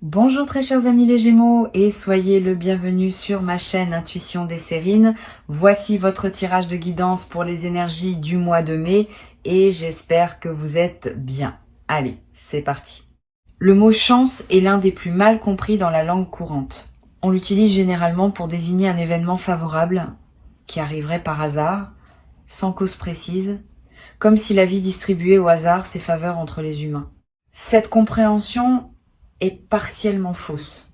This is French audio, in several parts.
Bonjour très chers amis les Gémeaux et soyez le bienvenu sur ma chaîne Intuition des Sérines. Voici votre tirage de guidance pour les énergies du mois de mai et j'espère que vous êtes bien. Allez, c'est parti. Le mot chance est l'un des plus mal compris dans la langue courante. On l'utilise généralement pour désigner un événement favorable qui arriverait par hasard, sans cause précise, comme si la vie distribuait au hasard ses faveurs entre les humains. Cette compréhension est partiellement fausse.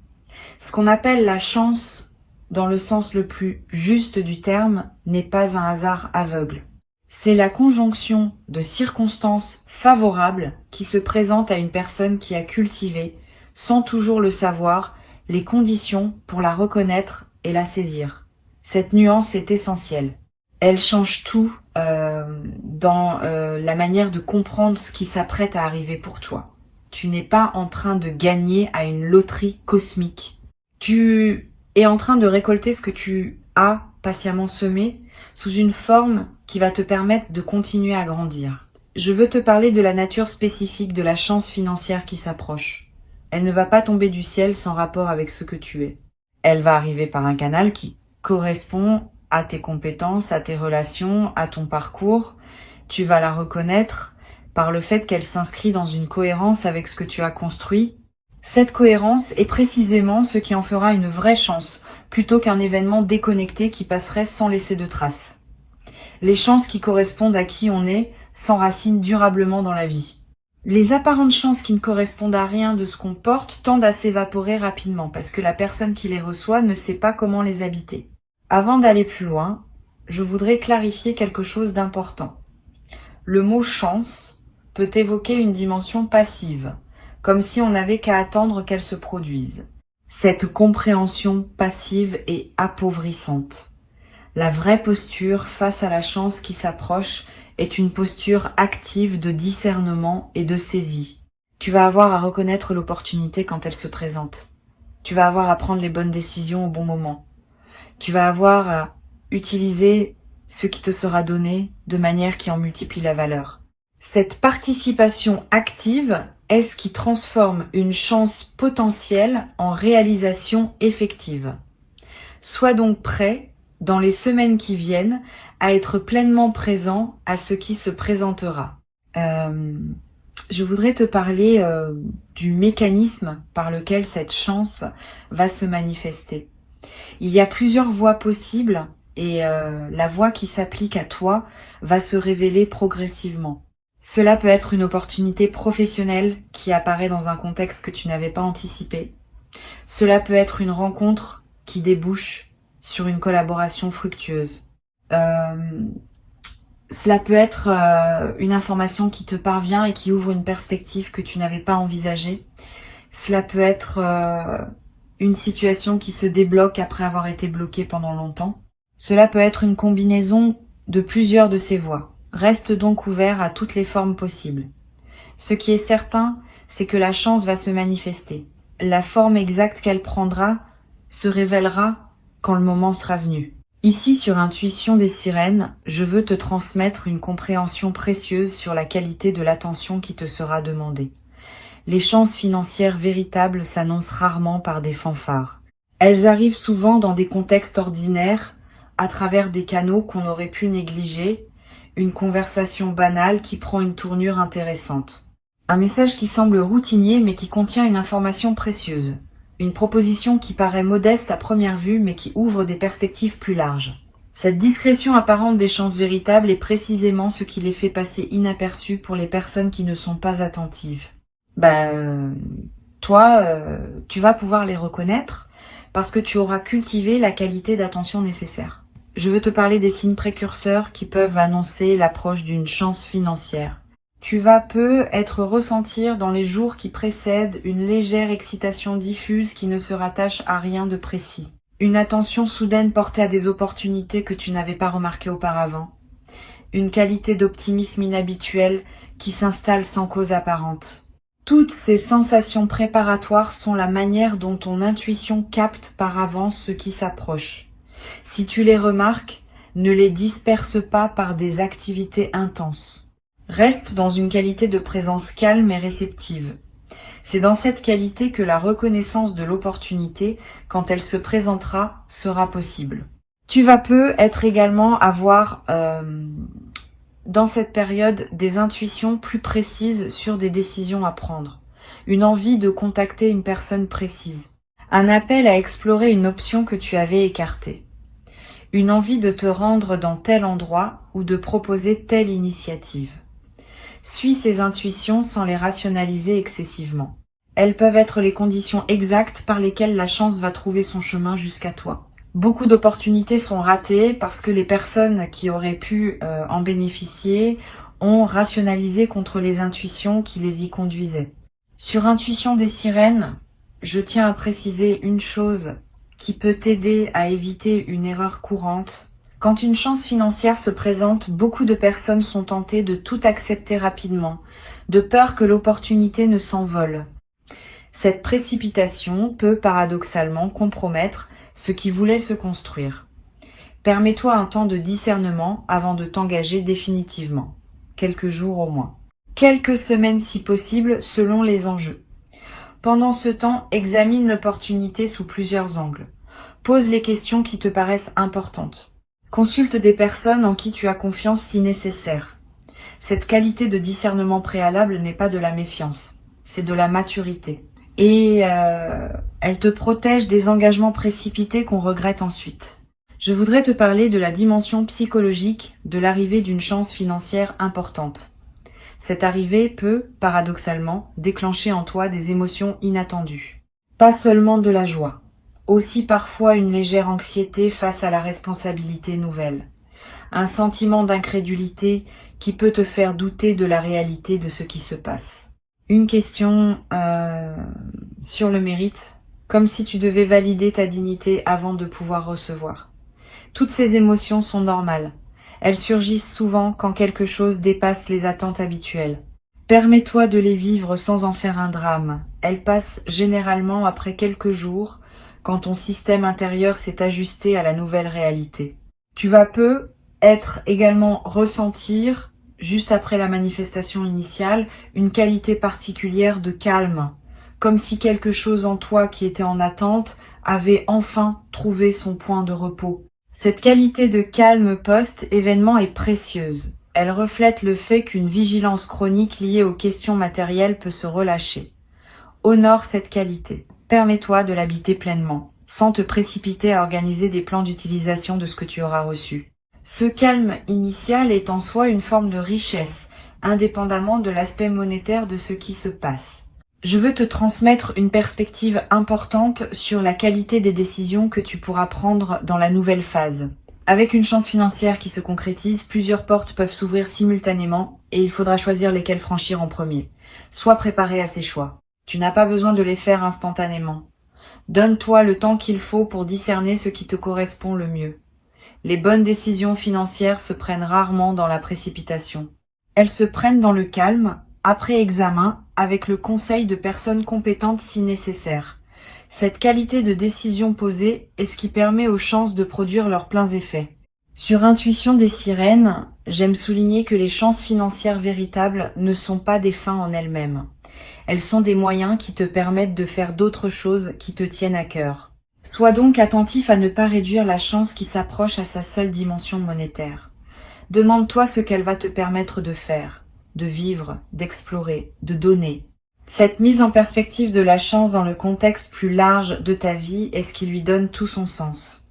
Ce qu'on appelle la chance, dans le sens le plus juste du terme, n'est pas un hasard aveugle. C'est la conjonction de circonstances favorables qui se présentent à une personne qui a cultivé, sans toujours le savoir, les conditions pour la reconnaître et la saisir. Cette nuance est essentielle. Elle change tout dans la manière de comprendre ce qui s'apprête à arriver pour toi. Tu n'es pas en train de gagner à une loterie cosmique. Tu es en train de récolter ce que tu as patiemment semé sous une forme qui va te permettre de continuer à grandir. Je veux te parler de la nature spécifique de la chance financière qui s'approche. Elle ne va pas tomber du ciel sans rapport avec ce que tu es. Elle va arriver par un canal qui correspond à tes compétences, à tes relations, à ton parcours. Tu vas la reconnaître par le fait qu'elle s'inscrit dans une cohérence avec ce que tu as construit. Cette cohérence est précisément ce qui en fera une vraie chance, plutôt qu'un événement déconnecté qui passerait sans laisser de traces. Les chances qui correspondent à qui on est s'enracinent durablement dans la vie. Les apparentes chances qui ne correspondent à rien de ce qu'on porte tendent à s'évaporer rapidement, parce que la personne qui les reçoit ne sait pas comment les habiter. Avant d'aller plus loin, je voudrais clarifier quelque chose d'important. Le mot chance peut évoquer une dimension passive, comme si on n'avait qu'à attendre qu'elle se produise. Cette compréhension passive est appauvrissante. La vraie posture face à la chance qui s'approche est une posture active de discernement et de saisie. Tu vas avoir à reconnaître l'opportunité quand elle se présente. Tu vas avoir à prendre les bonnes décisions au bon moment. Tu vas avoir à utiliser ce qui te sera donné de manière qui en multiplie la valeur. Cette participation active est ce qui transforme une chance potentielle en réalisation effective. Sois donc prêt, dans les semaines qui viennent, à être pleinement présent à ce qui se présentera. Je voudrais te parler du mécanisme par lequel cette chance va se manifester. Il y a plusieurs voies possibles et la voie qui s'applique à toi va se révéler progressivement. Cela peut être une opportunité professionnelle qui apparaît dans un contexte que tu n'avais pas anticipé. Cela peut être une rencontre qui débouche sur une collaboration fructueuse. Cela peut être une information qui te parvient et qui ouvre une perspective que tu n'avais pas envisagée. Cela peut être une situation qui se débloque après avoir été bloquée pendant longtemps. Cela peut être une combinaison de plusieurs de ces voies. Reste donc ouvert à toutes les formes possibles. Ce qui est certain, c'est que la chance va se manifester. La forme exacte qu'elle prendra se révélera quand le moment sera venu. Ici, sur Intuition des Sirènes, je veux te transmettre une compréhension précieuse sur la qualité de l'attention qui te sera demandée. Les chances financières véritables s'annoncent rarement par des fanfares. Elles arrivent souvent dans des contextes ordinaires, à travers des canaux qu'on aurait pu négliger, une conversation banale qui prend une tournure intéressante. Un message qui semble routinier mais qui contient une information précieuse. Une proposition qui paraît modeste à première vue mais qui ouvre des perspectives plus larges. Cette discrétion apparente des chances véritables est précisément ce qui les fait passer inaperçues pour les personnes qui ne sont pas attentives. Toi, tu vas pouvoir les reconnaître parce que tu auras cultivé la qualité d'attention nécessaire. Je veux te parler des signes précurseurs qui peuvent annoncer l'approche d'une chance financière. Tu vas être ressentir dans les jours qui précèdent une légère excitation diffuse qui ne se rattache à rien de précis. Une attention soudaine portée à des opportunités que tu n'avais pas remarquées auparavant. Une qualité d'optimisme inhabituelle qui s'installe sans cause apparente. Toutes ces sensations préparatoires sont la manière dont ton intuition capte par avance ce qui s'approche. Si tu les remarques, ne les disperse pas par des activités intenses. Reste dans une qualité de présence calme et réceptive. C'est dans cette qualité que la reconnaissance de l'opportunité, quand elle se présentera, sera possible. Tu vas être également avoir dans cette période des intuitions plus précises sur des décisions à prendre, une envie de contacter une personne précise, un appel à explorer une option que tu avais écartée, une envie de te rendre dans tel endroit ou de proposer telle initiative. Suis ces intuitions sans les rationaliser excessivement. Elles peuvent être les conditions exactes par lesquelles la chance va trouver son chemin jusqu'à toi. Beaucoup d'opportunités sont ratées parce que les personnes qui auraient pu en bénéficier ont rationalisé contre les intuitions qui les y conduisaient. Sur Intuition des sirènes, je tiens à préciser une chose qui peut t'aider à éviter une erreur courante. Quand une chance financière se présente, beaucoup de personnes sont tentées de tout accepter rapidement, de peur que l'opportunité ne s'envole. Cette précipitation peut paradoxalement compromettre ce qui voulait se construire. Permets-toi un temps de discernement avant de t'engager définitivement, quelques jours au moins. Quelques semaines si possible selon les enjeux. Pendant ce temps, examine l'opportunité sous plusieurs angles. Pose les questions qui te paraissent importantes. Consulte des personnes en qui tu as confiance si nécessaire. Cette qualité de discernement préalable n'est pas de la méfiance, c'est de la maturité. Et elle te protège des engagements précipités qu'on regrette ensuite. Je voudrais te parler de la dimension psychologique de l'arrivée d'une chance financière importante. Cette arrivée peut, paradoxalement, déclencher en toi des émotions inattendues. Pas seulement de la joie, aussi parfois une légère anxiété face à la responsabilité nouvelle. Un sentiment d'incrédulité qui peut te faire douter de la réalité de ce qui se passe. Une question sur le mérite, comme si tu devais valider ta dignité avant de pouvoir recevoir. Toutes ces émotions sont normales. Elles surgissent souvent quand quelque chose dépasse les attentes habituelles. Permets-toi de les vivre sans en faire un drame. Elles passent généralement après quelques jours, quand ton système intérieur s'est ajusté à la nouvelle réalité. Tu vas être également ressentir, juste après la manifestation initiale, une qualité particulière de calme, comme si quelque chose en toi qui était en attente avait enfin trouvé son point de repos. Cette qualité de calme post-événement est précieuse. Elle reflète le fait qu'une vigilance chronique liée aux questions matérielles peut se relâcher. Honore cette qualité. Permets-toi de l'habiter pleinement, sans te précipiter à organiser des plans d'utilisation de ce que tu auras reçu. Ce calme initial est en soi une forme de richesse, indépendamment de l'aspect monétaire de ce qui se passe. Je veux te transmettre une perspective importante sur la qualité des décisions que tu pourras prendre dans la nouvelle phase. Avec une chance financière qui se concrétise, plusieurs portes peuvent s'ouvrir simultanément et il faudra choisir lesquelles franchir en premier. Sois préparé à ces choix. Tu n'as pas besoin de les faire instantanément. Donne-toi le temps qu'il faut pour discerner ce qui te correspond le mieux. Les bonnes décisions financières se prennent rarement dans la précipitation. Elles se prennent dans le calme, après examen, avec le conseil de personnes compétentes si nécessaire. Cette qualité de décision posée est ce qui permet aux chances de produire leurs pleins effets. Sur Intuition des sirènes, j'aime souligner que les chances financières véritables ne sont pas des fins en elles-mêmes. Elles sont des moyens qui te permettent de faire d'autres choses qui te tiennent à cœur. Sois donc attentif à ne pas réduire la chance qui s'approche à sa seule dimension monétaire. Demande-toi ce qu'elle va te permettre de faire, de vivre, d'explorer, de donner. Cette mise en perspective de la chance dans le contexte plus large de ta vie est ce qui lui donne tout son sens.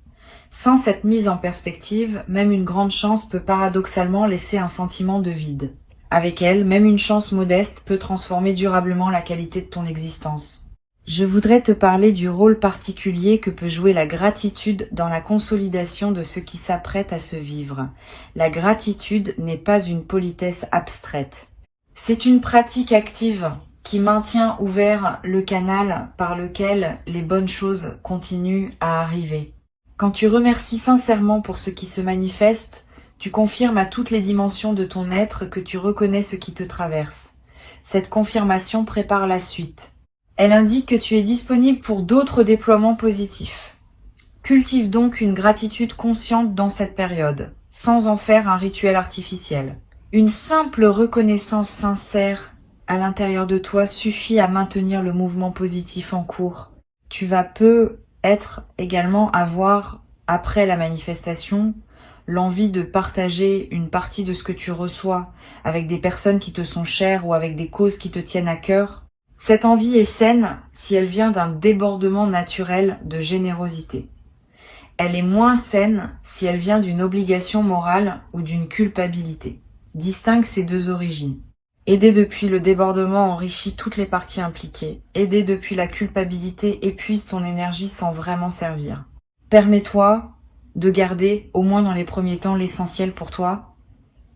Sans cette mise en perspective, même une grande chance peut paradoxalement laisser un sentiment de vide. Avec elle, même une chance modeste peut transformer durablement la qualité de ton existence. Je voudrais te parler du rôle particulier que peut jouer la gratitude dans la consolidation de ce qui s'apprête à se vivre. La gratitude n'est pas une politesse abstraite. C'est une pratique active qui maintient ouvert le canal par lequel les bonnes choses continuent à arriver. Quand tu remercies sincèrement pour ce qui se manifeste, tu confirmes à toutes les dimensions de ton être que tu reconnais ce qui te traverse. Cette confirmation prépare la suite. Elle indique que tu es disponible pour d'autres déploiements positifs. Cultive donc une gratitude consciente dans cette période, sans en faire un rituel artificiel. Une simple reconnaissance sincère à l'intérieur de toi suffit à maintenir le mouvement positif en cours. Tu vas peut-être également avoir, après la manifestation, l'envie de partager une partie de ce que tu reçois avec des personnes qui te sont chères ou avec des causes qui te tiennent à cœur. Cette envie est saine si elle vient d'un débordement naturel de générosité. Elle est moins saine si elle vient d'une obligation morale ou d'une culpabilité. Distingue ces deux origines. Aider depuis le débordement enrichit toutes les parties impliquées. Aider depuis la culpabilité épuise ton énergie sans vraiment servir. Permets-toi de garder, au moins dans les premiers temps, l'essentiel pour toi.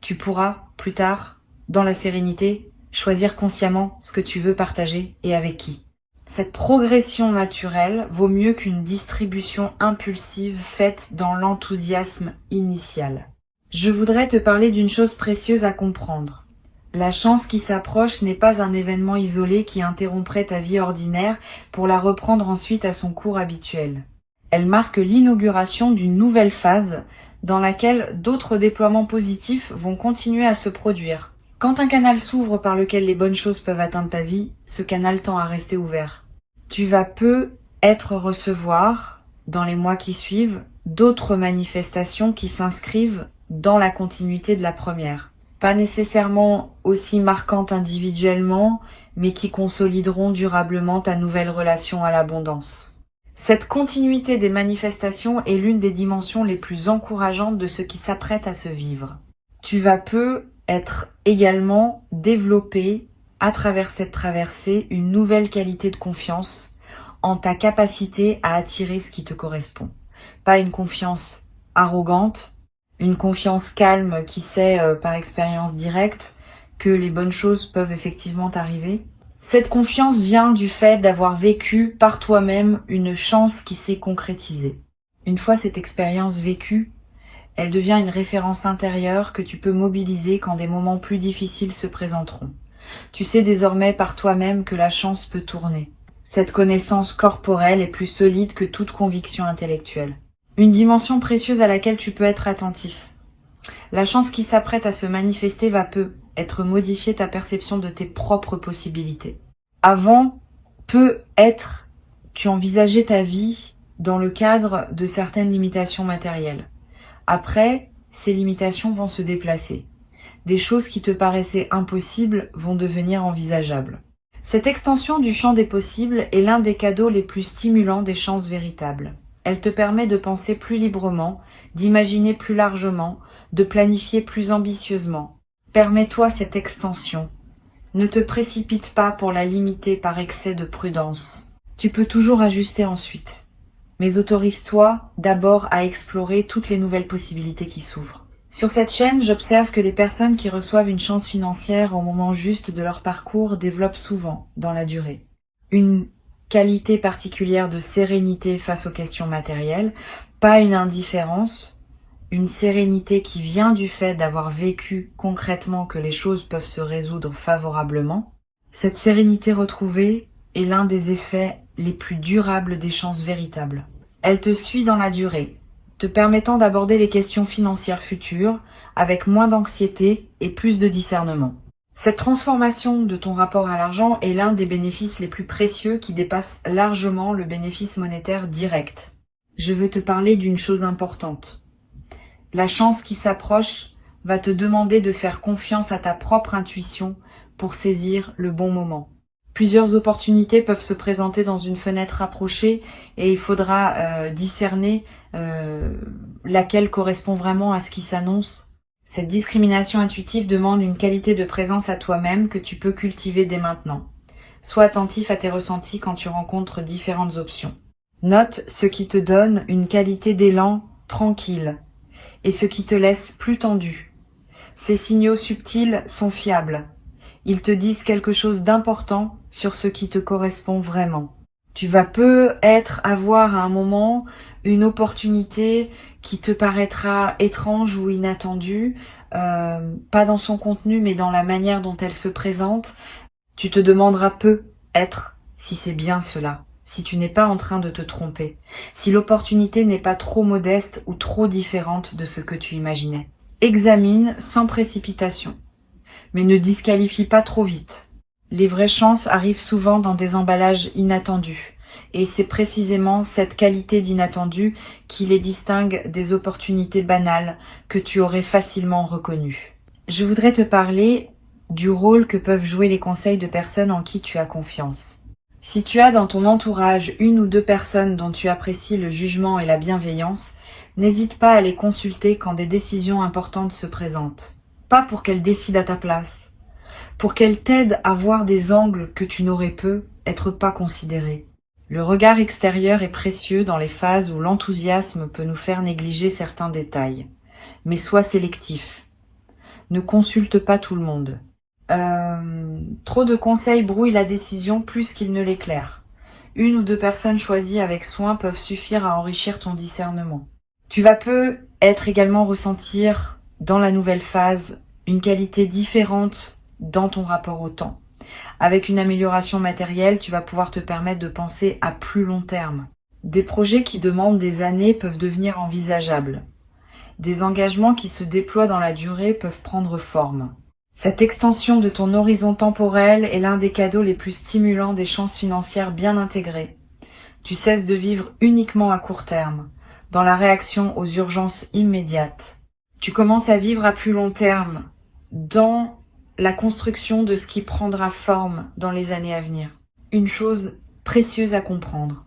Tu pourras, plus tard, dans la sérénité, choisir consciemment ce que tu veux partager et avec qui. Cette progression naturelle vaut mieux qu'une distribution impulsive faite dans l'enthousiasme initial. Je voudrais te parler d'une chose précieuse à comprendre. La chance qui s'approche n'est pas un événement isolé qui interromprait ta vie ordinaire pour la reprendre ensuite à son cours habituel. Elle marque l'inauguration d'une nouvelle phase dans laquelle d'autres déploiements positifs vont continuer à se produire. Quand un canal s'ouvre par lequel les bonnes choses peuvent atteindre ta vie, ce canal tend à rester ouvert. Tu vas peut-être recevoir, dans les mois qui suivent, d'autres manifestations qui s'inscrivent dans la continuité de la première. Pas nécessairement aussi marquantes individuellement, mais qui consolideront durablement ta nouvelle relation à l'abondance. Cette continuité des manifestations est l'une des dimensions les plus encourageantes de ce qui s'apprête à se vivre. Tu vas peut-être également développer, à travers cette traversée, une nouvelle qualité de confiance en ta capacité à attirer ce qui te correspond. Pas une confiance arrogante, une confiance calme qui sait par expérience directe que les bonnes choses peuvent effectivement t'arriver. Cette confiance vient du fait d'avoir vécu par toi-même une chance qui s'est concrétisée. Une fois cette expérience vécue, elle devient une référence intérieure que tu peux mobiliser quand des moments plus difficiles se présenteront. Tu sais désormais par toi-même que la chance peut tourner. Cette connaissance corporelle est plus solide que toute conviction intellectuelle. Une dimension précieuse à laquelle tu peux être attentif. La chance qui s'apprête à se manifester va peut-être modifier ta perception de tes propres possibilités. Avant, peut-être, tu envisageais ta vie dans le cadre de certaines limitations matérielles. Après, ces limitations vont se déplacer. Des choses qui te paraissaient impossibles vont devenir envisageables. Cette extension du champ des possibles est l'un des cadeaux les plus stimulants des chances véritables. Elle te permet de penser plus librement, d'imaginer plus largement, de planifier plus ambitieusement. Permets-toi cette extension. Ne te précipite pas pour la limiter par excès de prudence. Tu peux toujours ajuster ensuite. Mais autorise-toi d'abord à explorer toutes les nouvelles possibilités qui s'ouvrent. Sur cette chaîne, j'observe que les personnes qui reçoivent une chance financière au moment juste de leur parcours développent souvent, dans la durée, une qualité particulière de sérénité face aux questions matérielles, pas une indifférence, une sérénité qui vient du fait d'avoir vécu concrètement que les choses peuvent se résoudre favorablement. Cette sérénité retrouvée est l'un des effets les plus durables des chances véritables. Elle te suit dans la durée, te permettant d'aborder les questions financières futures avec moins d'anxiété et plus de discernement. Cette transformation de ton rapport à l'argent est l'un des bénéfices les plus précieux qui dépasse largement le bénéfice monétaire direct. Je veux te parler d'une chose importante. La chance qui s'approche va te demander de faire confiance à ta propre intuition pour saisir le bon moment. Plusieurs opportunités peuvent se présenter dans une fenêtre rapprochée et il faudra discerner laquelle correspond vraiment à ce qui s'annonce. Cette discrimination intuitive demande une qualité de présence à toi-même que tu peux cultiver dès maintenant. Sois attentif à tes ressentis quand tu rencontres différentes options. Note ce qui te donne une qualité d'élan tranquille et ce qui te laisse plus tendu. Ces signaux subtils sont fiables. Ils te disent quelque chose d'important sur ce qui te correspond vraiment. Tu vas peut-être avoir à un moment une opportunité qui te paraîtra étrange ou inattendue, pas dans son contenu mais dans la manière dont elle se présente. Tu te demanderas peut-être si c'est bien cela, si tu n'es pas en train de te tromper, si l'opportunité n'est pas trop modeste ou trop différente de ce que tu imaginais. Examine sans précipitation, mais ne disqualifie pas trop vite. Les vraies chances arrivent souvent dans des emballages inattendus. Et c'est précisément cette qualité d'inattendu qui les distingue des opportunités banales que tu aurais facilement reconnues. Je voudrais te parler du rôle que peuvent jouer les conseils de personnes en qui tu as confiance. Si tu as dans ton entourage une ou deux personnes dont tu apprécies le jugement et la bienveillance, n'hésite pas à les consulter quand des décisions importantes se présentent. Pas pour qu'elles décident à ta place, pour qu'elles t'aident à voir des angles que tu n'aurais pu être pas considérés. Le regard extérieur est précieux dans les phases où l'enthousiasme peut nous faire négliger certains détails. Mais sois sélectif. Ne consulte pas tout le monde. Trop de conseils brouillent la décision plus qu'ils ne l'éclairent. Une ou deux personnes choisies avec soin peuvent suffire à enrichir ton discernement. Tu vas peut-être également ressentir dans la nouvelle phase une qualité différente dans ton rapport au temps. Avec une amélioration matérielle, tu vas pouvoir te permettre de penser à plus long terme. Des projets qui demandent des années peuvent devenir envisageables. Des engagements qui se déploient dans la durée peuvent prendre forme. Cette extension de ton horizon temporel est l'un des cadeaux les plus stimulants des chances financières bien intégrées. Tu cesses de vivre uniquement à court terme, dans la réaction aux urgences immédiates. Tu commences à vivre à plus long terme, dans la construction de ce qui prendra forme dans les années à venir. Une chose précieuse à comprendre.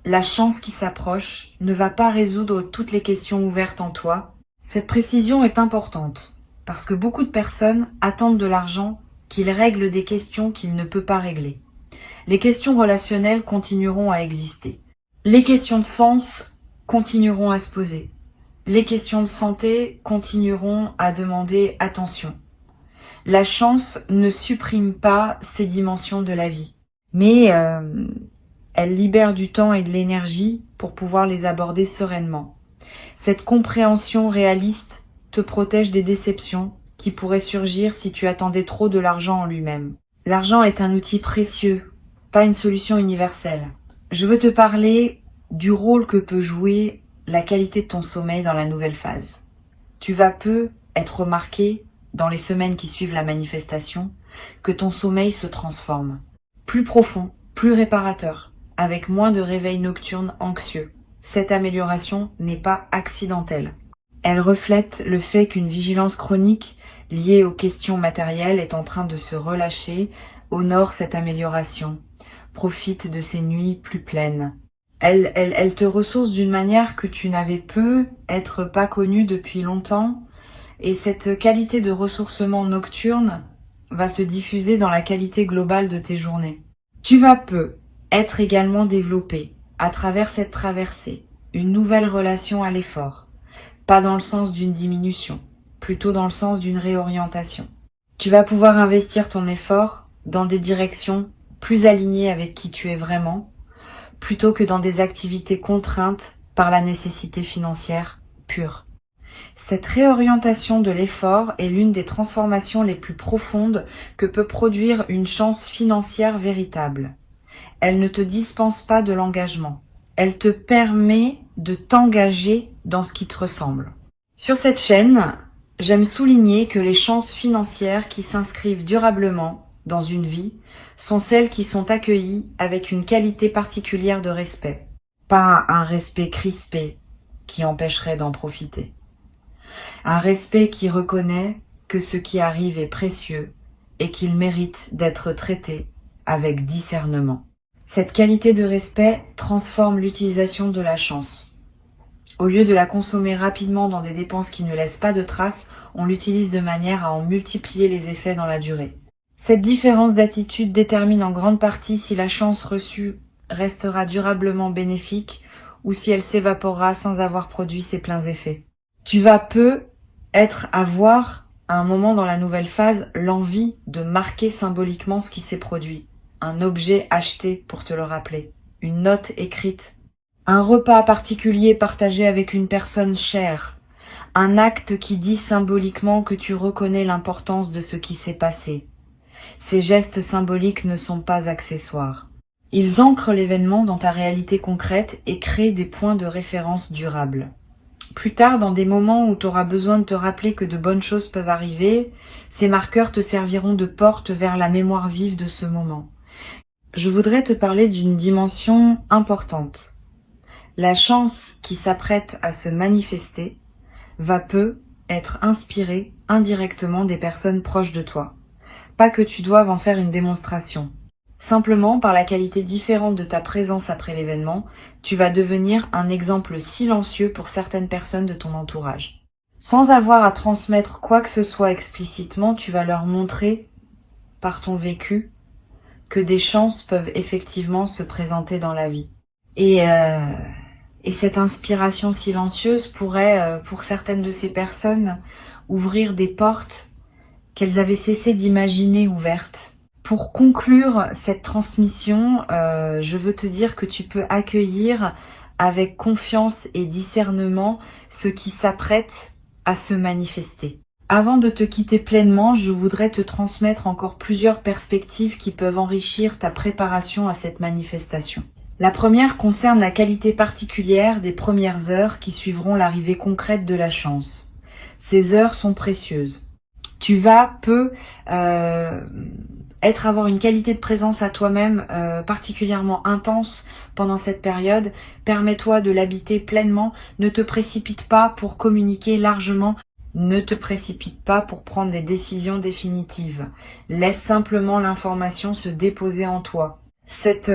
La chance qui s'approche ne va pas résoudre toutes les questions ouvertes en toi. Cette précision est importante, parce que beaucoup de personnes attendent de l'argent qu'il règle des questions qu'il ne peut pas régler. Les questions relationnelles continueront à exister. Les questions de sens continueront à se poser. Les questions de santé continueront à demander attention. La chance ne supprime pas ces dimensions de la vie, mais elle libère du temps et de l'énergie pour pouvoir les aborder sereinement. Cette compréhension réaliste te protège des déceptions qui pourraient surgir si tu attendais trop de l'argent en lui-même. L'argent est un outil précieux, pas une solution universelle. Je veux te parler du rôle que peut jouer la qualité de ton sommeil dans la nouvelle phase. Tu vas peu être remarqué dans les semaines qui suivent la manifestation, que ton sommeil se transforme. Plus profond, plus réparateur, avec moins de réveils nocturnes anxieux. Cette amélioration n'est pas accidentelle. Elle reflète le fait qu'une vigilance chronique liée aux questions matérielles est en train de se relâcher. Honore cette amélioration. Profite de ces nuits plus pleines. Elle te ressource d'une manière que tu n'avais peut-être pas connue depuis longtemps. Et cette qualité de ressourcement nocturne va se diffuser dans la qualité globale de tes journées. Tu vas être également développé, à travers cette traversée, une nouvelle relation à l'effort. Pas dans le sens d'une diminution, plutôt dans le sens d'une réorientation. Tu vas pouvoir investir ton effort dans des directions plus alignées avec qui tu es vraiment, plutôt que dans des activités contraintes par la nécessité financière pure. Cette réorientation de l'effort est l'une des transformations les plus profondes que peut produire une chance financière véritable. Elle ne te dispense pas de l'engagement. Elle te permet de t'engager dans ce qui te ressemble. Sur cette chaîne, j'aime souligner que les chances financières qui s'inscrivent durablement dans une vie sont celles qui sont accueillies avec une qualité particulière de respect. Pas un respect crispé qui empêcherait d'en profiter. Un respect qui reconnaît que ce qui arrive est précieux et qu'il mérite d'être traité avec discernement. Cette qualité de respect transforme l'utilisation de la chance. Au lieu de la consommer rapidement dans des dépenses qui ne laissent pas de traces, on l'utilise de manière à en multiplier les effets dans la durée. Cette différence d'attitude détermine en grande partie si la chance reçue restera durablement bénéfique ou si elle s'évaporera sans avoir produit ses pleins effets. Tu vas avoir à un moment dans la nouvelle phase l'envie de marquer symboliquement ce qui s'est produit. Un objet acheté pour te le rappeler, une note écrite, un repas particulier partagé avec une personne chère, un acte qui dit symboliquement que tu reconnais l'importance de ce qui s'est passé. Ces gestes symboliques ne sont pas accessoires. Ils ancrent l'événement dans ta réalité concrète et créent des points de référence durables. Plus tard, dans des moments où tu auras besoin de te rappeler que de bonnes choses peuvent arriver, ces marqueurs te serviront de porte vers la mémoire vive de ce moment. Je voudrais te parler d'une dimension importante. La chance qui s'apprête à se manifester va être inspirée indirectement des personnes proches de toi. Pas que tu doives en faire une démonstration. Simplement, par la qualité différente de ta présence après l'événement, tu vas devenir un exemple silencieux pour certaines personnes de ton entourage. Sans avoir à transmettre quoi que ce soit explicitement, tu vas leur montrer, par ton vécu, que des chances peuvent effectivement se présenter dans la vie. Et cette inspiration silencieuse pourrait, pour certaines de ces personnes, ouvrir des portes qu'elles avaient cessé d'imaginer ouvertes. Pour conclure cette transmission, je veux te dire que tu peux accueillir avec confiance et discernement ce qui s'apprête à se manifester. Avant de te quitter pleinement, je voudrais te transmettre encore plusieurs perspectives qui peuvent enrichir ta préparation à cette manifestation. La première concerne la qualité particulière des premières heures qui suivront l'arrivée concrète de la chance. Ces heures sont précieuses. Tu vas avoir une qualité de présence à toi-même particulièrement intense pendant cette période. Permets-toi de l'habiter pleinement. Ne te précipite pas pour communiquer largement. Ne te précipite pas pour prendre des décisions définitives. Laisse simplement l'information se déposer en toi. Cette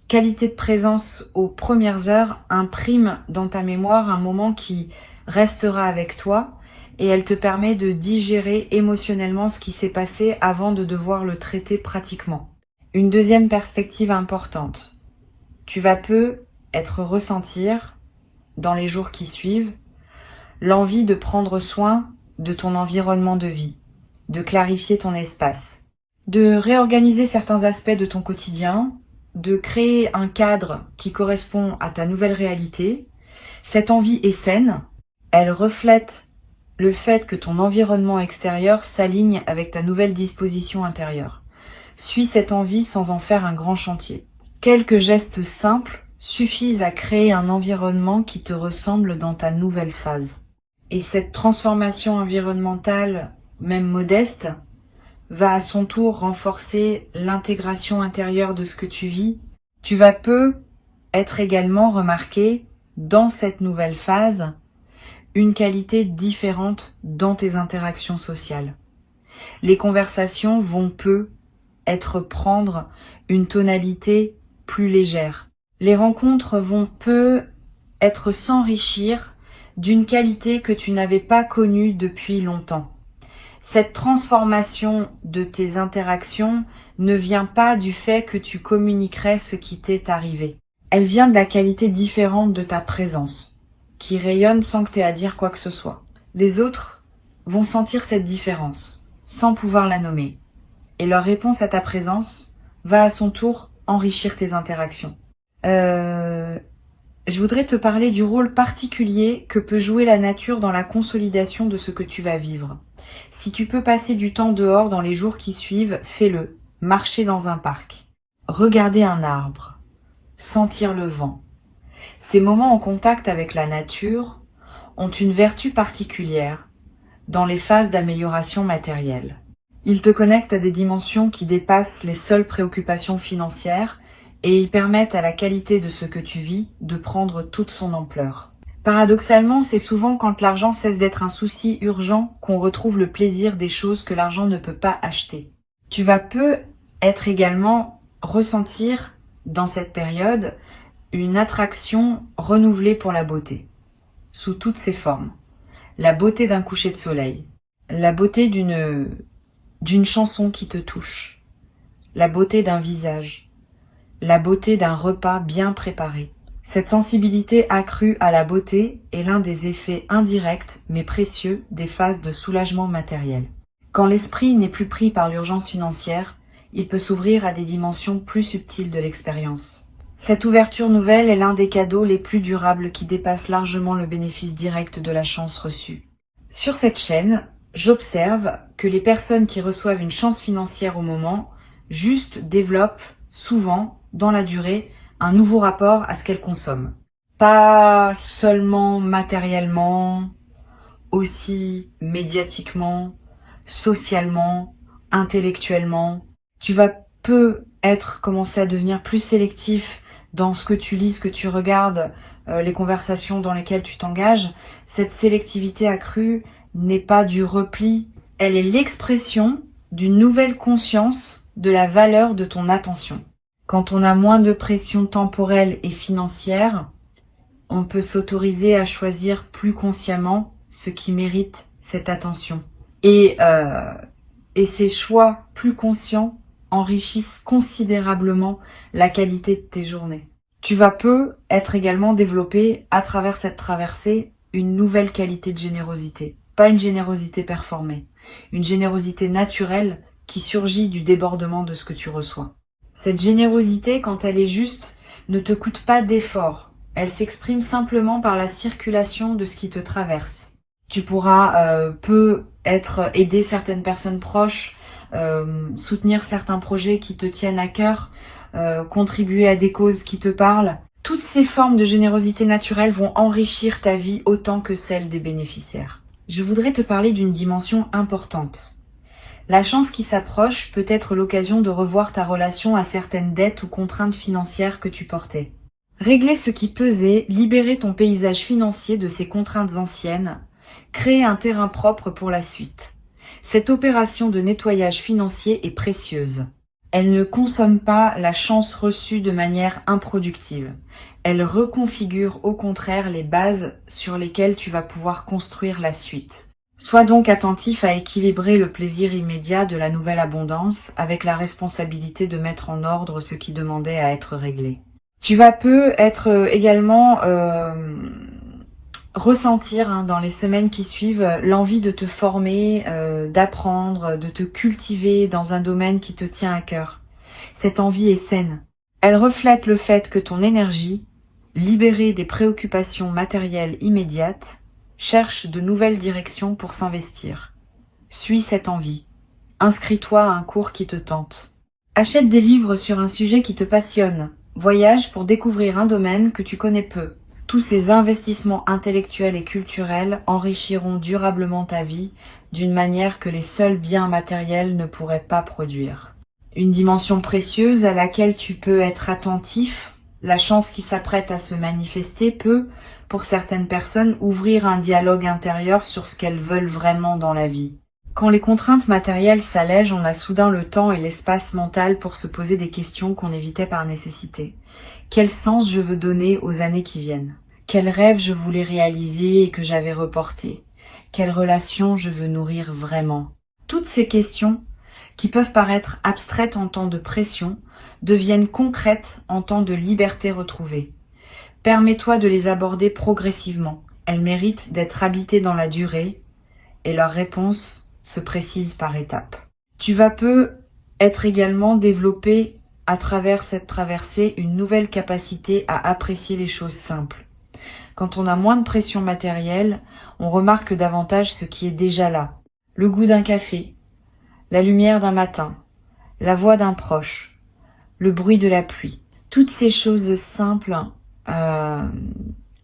qualité de présence aux premières heures imprime dans ta mémoire un moment qui restera avec toi. Et elle te permet de digérer émotionnellement ce qui s'est passé avant de devoir le traiter pratiquement. Une deuxième perspective importante. Tu vas ressentir, dans les jours qui suivent, l'envie de prendre soin de ton environnement de vie, de clarifier ton espace, de réorganiser certains aspects de ton quotidien, de créer un cadre qui correspond à ta nouvelle réalité. Cette envie est saine, elle reflète le fait que ton environnement extérieur s'aligne avec ta nouvelle disposition intérieure. Suis cette envie sans en faire un grand chantier. Quelques gestes simples suffisent à créer un environnement qui te ressemble dans ta nouvelle phase. Et cette transformation environnementale, même modeste, va à son tour renforcer l'intégration intérieure de ce que tu vis. Tu vas être également remarqué dans cette nouvelle phase une qualité différente dans tes interactions sociales. Les conversations vont prendre une tonalité plus légère. Les rencontres vont s'enrichir d'une qualité que tu n'avais pas connue depuis longtemps. Cette transformation de tes interactions ne vient pas du fait que tu communiquerais ce qui t'est arrivé. Elle vient de la qualité différente de ta présence, qui rayonne sans que tu aies à dire quoi que ce soit. Les autres vont sentir cette différence, sans pouvoir la nommer. Et leur réponse à ta présence va à son tour enrichir tes interactions. Je voudrais te parler du rôle particulier que peut jouer la nature dans la consolidation de ce que tu vas vivre. Si tu peux passer du temps dehors dans les jours qui suivent, fais-le. Marcher dans un parc, regarder un arbre, sentir le vent. Ces moments en contact avec la nature ont une vertu particulière dans les phases d'amélioration matérielle. Ils te connectent à des dimensions qui dépassent les seules préoccupations financières et ils permettent à la qualité de ce que tu vis de prendre toute son ampleur. Paradoxalement, c'est souvent quand l'argent cesse d'être un souci urgent qu'on retrouve le plaisir des choses que l'argent ne peut pas acheter. Tu vas ressentir dans cette période une attraction renouvelée pour la beauté, sous toutes ses formes. La beauté d'un coucher de soleil, la beauté d'une chanson qui te touche, la beauté d'un visage, la beauté d'un repas bien préparé. Cette sensibilité accrue à la beauté est l'un des effets indirects mais précieux des phases de soulagement matériel. Quand l'esprit n'est plus pris par l'urgence financière, il peut s'ouvrir à des dimensions plus subtiles de l'expérience. Cette ouverture nouvelle est l'un des cadeaux les plus durables qui dépassent largement le bénéfice direct de la chance reçue. Sur cette chaîne, j'observe que les personnes qui reçoivent une chance financière au moment, juste développent souvent, dans la durée, un nouveau rapport à ce qu'elles consomment. pas seulement matériellement, aussi médiatiquement, socialement, intellectuellement. Tu vas commencer à devenir plus sélectif dans ce que tu lis, ce que tu regardes, les conversations dans lesquelles tu t'engages. Cette sélectivité accrue n'est pas du repli, elle est l'expression d'une nouvelle conscience de la valeur de ton attention. Quand on a moins de pression temporelle et financière, on peut s'autoriser à choisir plus consciemment ce qui mérite cette attention. Et ces choix plus conscients enrichissent considérablement la qualité de tes journées. Tu vas être également développé à travers cette traversée une nouvelle qualité de générosité. Pas une générosité performée, une générosité naturelle qui surgit du débordement de ce que tu reçois. Cette générosité, quand elle est juste, ne te coûte pas d'effort. Elle s'exprime simplement par la circulation de ce qui te traverse. Tu pourras aider certaines personnes proches, soutenir certains projets qui te tiennent à cœur, contribuer à des causes qui te parlent. Toutes ces formes de générosité naturelle vont enrichir ta vie autant que celle des bénéficiaires. Je voudrais te parler d'une dimension importante. La chance qui s'approche peut être l'occasion de revoir ta relation à certaines dettes ou contraintes financières que tu portais. Régler ce qui pesait, libérer ton paysage financier de ces contraintes anciennes, créer un terrain propre pour la suite. Cette opération de nettoyage financier est précieuse. Elle ne consomme pas la chance reçue de manière improductive. Elle reconfigure au contraire les bases sur lesquelles tu vas pouvoir construire la suite. Sois donc attentif à équilibrer le plaisir immédiat de la nouvelle abondance avec la responsabilité de mettre en ordre ce qui demandait à être réglé. Tu vas être également ressentir dans les semaines qui suivent l'envie de te former, d'apprendre, de te cultiver dans un domaine qui te tient à cœur. Cette envie est saine. Elle reflète le fait que ton énergie, libérée des préoccupations matérielles immédiates, cherche de nouvelles directions pour s'investir. Suis cette envie. Inscris-toi à un cours qui te tente. Achète des livres sur un sujet qui te passionne. Voyage pour découvrir un domaine que tu connais peu. Tous ces investissements intellectuels et culturels enrichiront durablement ta vie d'une manière que les seuls biens matériels ne pourraient pas produire. Une dimension précieuse à laquelle tu peux être attentif, la chance qui s'apprête à se manifester peut, pour certaines personnes, ouvrir un dialogue intérieur sur ce qu'elles veulent vraiment dans la vie. Quand les contraintes matérielles s'allègent, on a soudain le temps et l'espace mental pour se poser des questions qu'on évitait par nécessité. Quel sens je veux donner aux années qui viennent? Quel rêve je voulais réaliser et que j'avais reporté? Quelle relation je veux nourrir vraiment? Toutes ces questions, qui peuvent paraître abstraites en temps de pression, deviennent concrètes en temps de liberté retrouvée. Permets-toi de les aborder progressivement. Elles méritent d'être habitées dans la durée et leurs réponses se précisent par étapes. Tu vas être également développé à travers cette traversée une nouvelle capacité à apprécier les choses simples. Quand on a moins de pression matérielle, on remarque davantage ce qui est déjà là. Le goût d'un café, la lumière d'un matin, la voix d'un proche, le bruit de la pluie. Toutes ces choses simples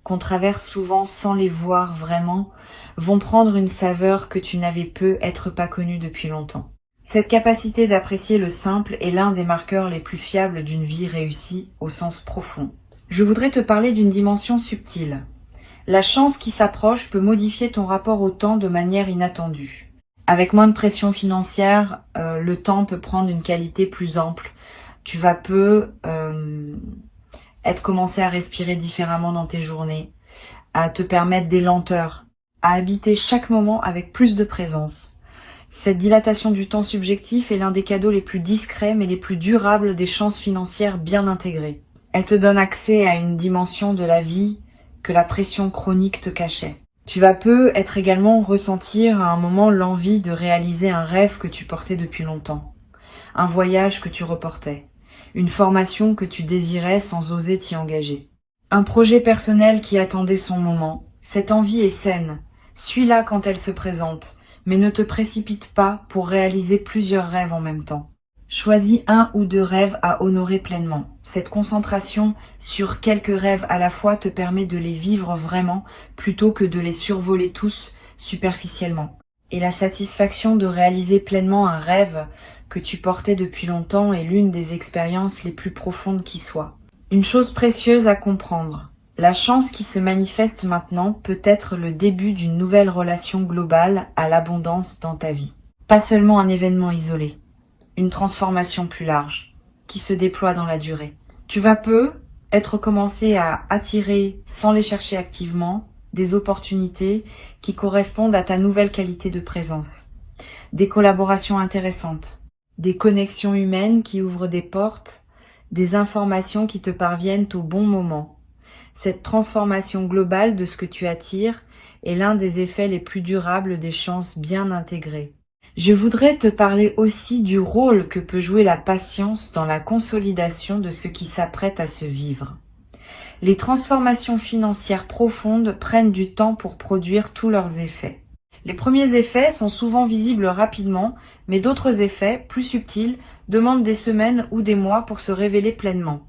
qu'on traverse souvent sans les voir vraiment, vont prendre une saveur que tu n'avais peut-être pas connue depuis longtemps. Cette capacité d'apprécier le simple est l'un des marqueurs les plus fiables d'une vie réussie au sens profond. Je voudrais te parler d'une dimension subtile. La chance qui s'approche peut modifier ton rapport au temps de manière inattendue. Avec moins de pression financière, le temps peut prendre une qualité plus ample. Tu vas commencer à respirer différemment dans tes journées, à te permettre des lenteurs, à habiter chaque moment avec plus de présence. Cette dilatation du temps subjectif est l'un des cadeaux les plus discrets mais les plus durables des chances financières bien intégrées. Elle te donne accès à une dimension de la vie que la pression chronique te cachait. Tu vas être également ressentir à un moment l'envie de réaliser un rêve que tu portais depuis longtemps, un voyage que tu reportais, une formation que tu désirais sans oser t'y engager. Un projet personnel qui attendait son moment. Cette envie est saine. Suis-la quand elle se présente, mais ne te précipite pas pour réaliser plusieurs rêves en même temps. Choisis un ou deux rêves à honorer pleinement. Cette concentration sur quelques rêves à la fois te permet de les vivre vraiment plutôt que de les survoler tous superficiellement. Et la satisfaction de réaliser pleinement un rêve que tu portais depuis longtemps est l'une des expériences les plus profondes qui soient. Une chose précieuse à comprendre. La chance qui se manifeste maintenant peut être le début d'une nouvelle relation globale à l'abondance dans ta vie. Pas seulement un événement isolé. Une transformation plus large, qui se déploie dans la durée. Tu vas peu être commencé à attirer, sans les chercher activement, des opportunités qui correspondent à ta nouvelle qualité de présence. Des collaborations intéressantes, des connexions humaines qui ouvrent des portes, des informations qui te parviennent au bon moment. Cette transformation globale de ce que tu attires est l'un des effets les plus durables des chances bien intégrées. Je voudrais te parler aussi du rôle que peut jouer la patience dans la consolidation de ce qui s'apprête à se vivre. Les transformations financières profondes prennent du temps pour produire tous leurs effets. Les premiers effets sont souvent visibles rapidement, mais d'autres effets, plus subtils, demandent des semaines ou des mois pour se révéler pleinement.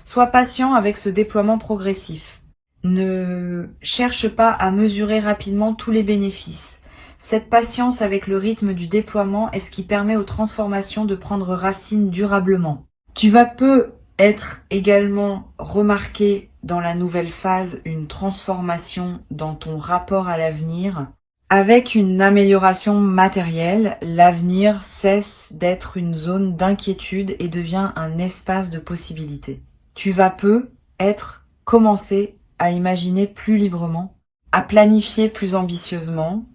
Sois patient avec ce déploiement progressif. Ne cherche pas à mesurer rapidement tous les bénéfices. Cette patience avec le rythme du déploiement est ce qui permet aux transformations de prendre racine durablement. Tu vas peu être également remarqué dans la nouvelle phase une transformation dans ton rapport à l'avenir. Avec une amélioration matérielle, l'avenir cesse d'être une zone d'inquiétude et devient un espace de possibilités. Tu vas peu être commencé à imaginer plus librement, à planifier plus ambitieusement,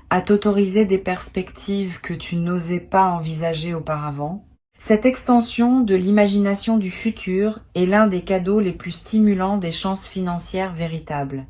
à t'autoriser des perspectives que tu n'osais pas envisager auparavant. Cette extension de l'imagination du futur est l'un des cadeaux les plus stimulants des chances financières véritables.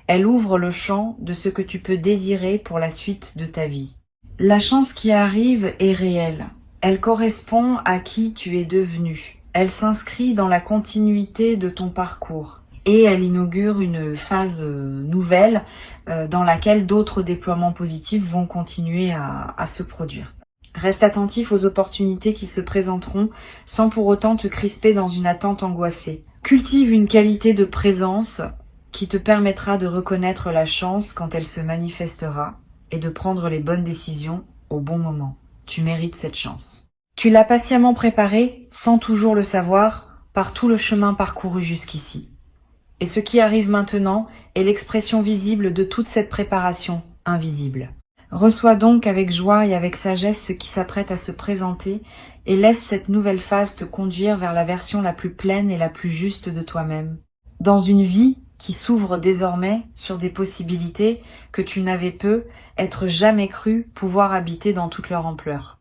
Elle ouvre le champ de ce que tu peux désirer pour la suite de ta vie. La chance qui arrive est réelle. Elle correspond à qui tu es devenu. Elle s'inscrit dans la continuité de ton parcours. Et elle inaugure une phase nouvelle dans laquelle d'autres déploiements positifs vont continuer à se produire. Reste attentif aux opportunités qui se présenteront sans pour autant te crisper dans une attente angoissée. Cultive une qualité de présence qui te permettra de reconnaître la chance quand elle se manifestera et de prendre les bonnes décisions au bon moment. Tu mérites cette chance. Tu l'as patiemment préparée, sans toujours le savoir, par tout le chemin parcouru jusqu'ici. Et ce qui arrive maintenant est l'expression visible de toute cette préparation invisible. Reçois donc avec joie et avec sagesse ce qui s'apprête à se présenter et laisse cette nouvelle phase te conduire vers la version la plus pleine et la plus juste de toi-même. Dans une vie qui s'ouvre désormais sur des possibilités que tu n'avais peut être jamais cru pouvoir habiter dans toute leur ampleur.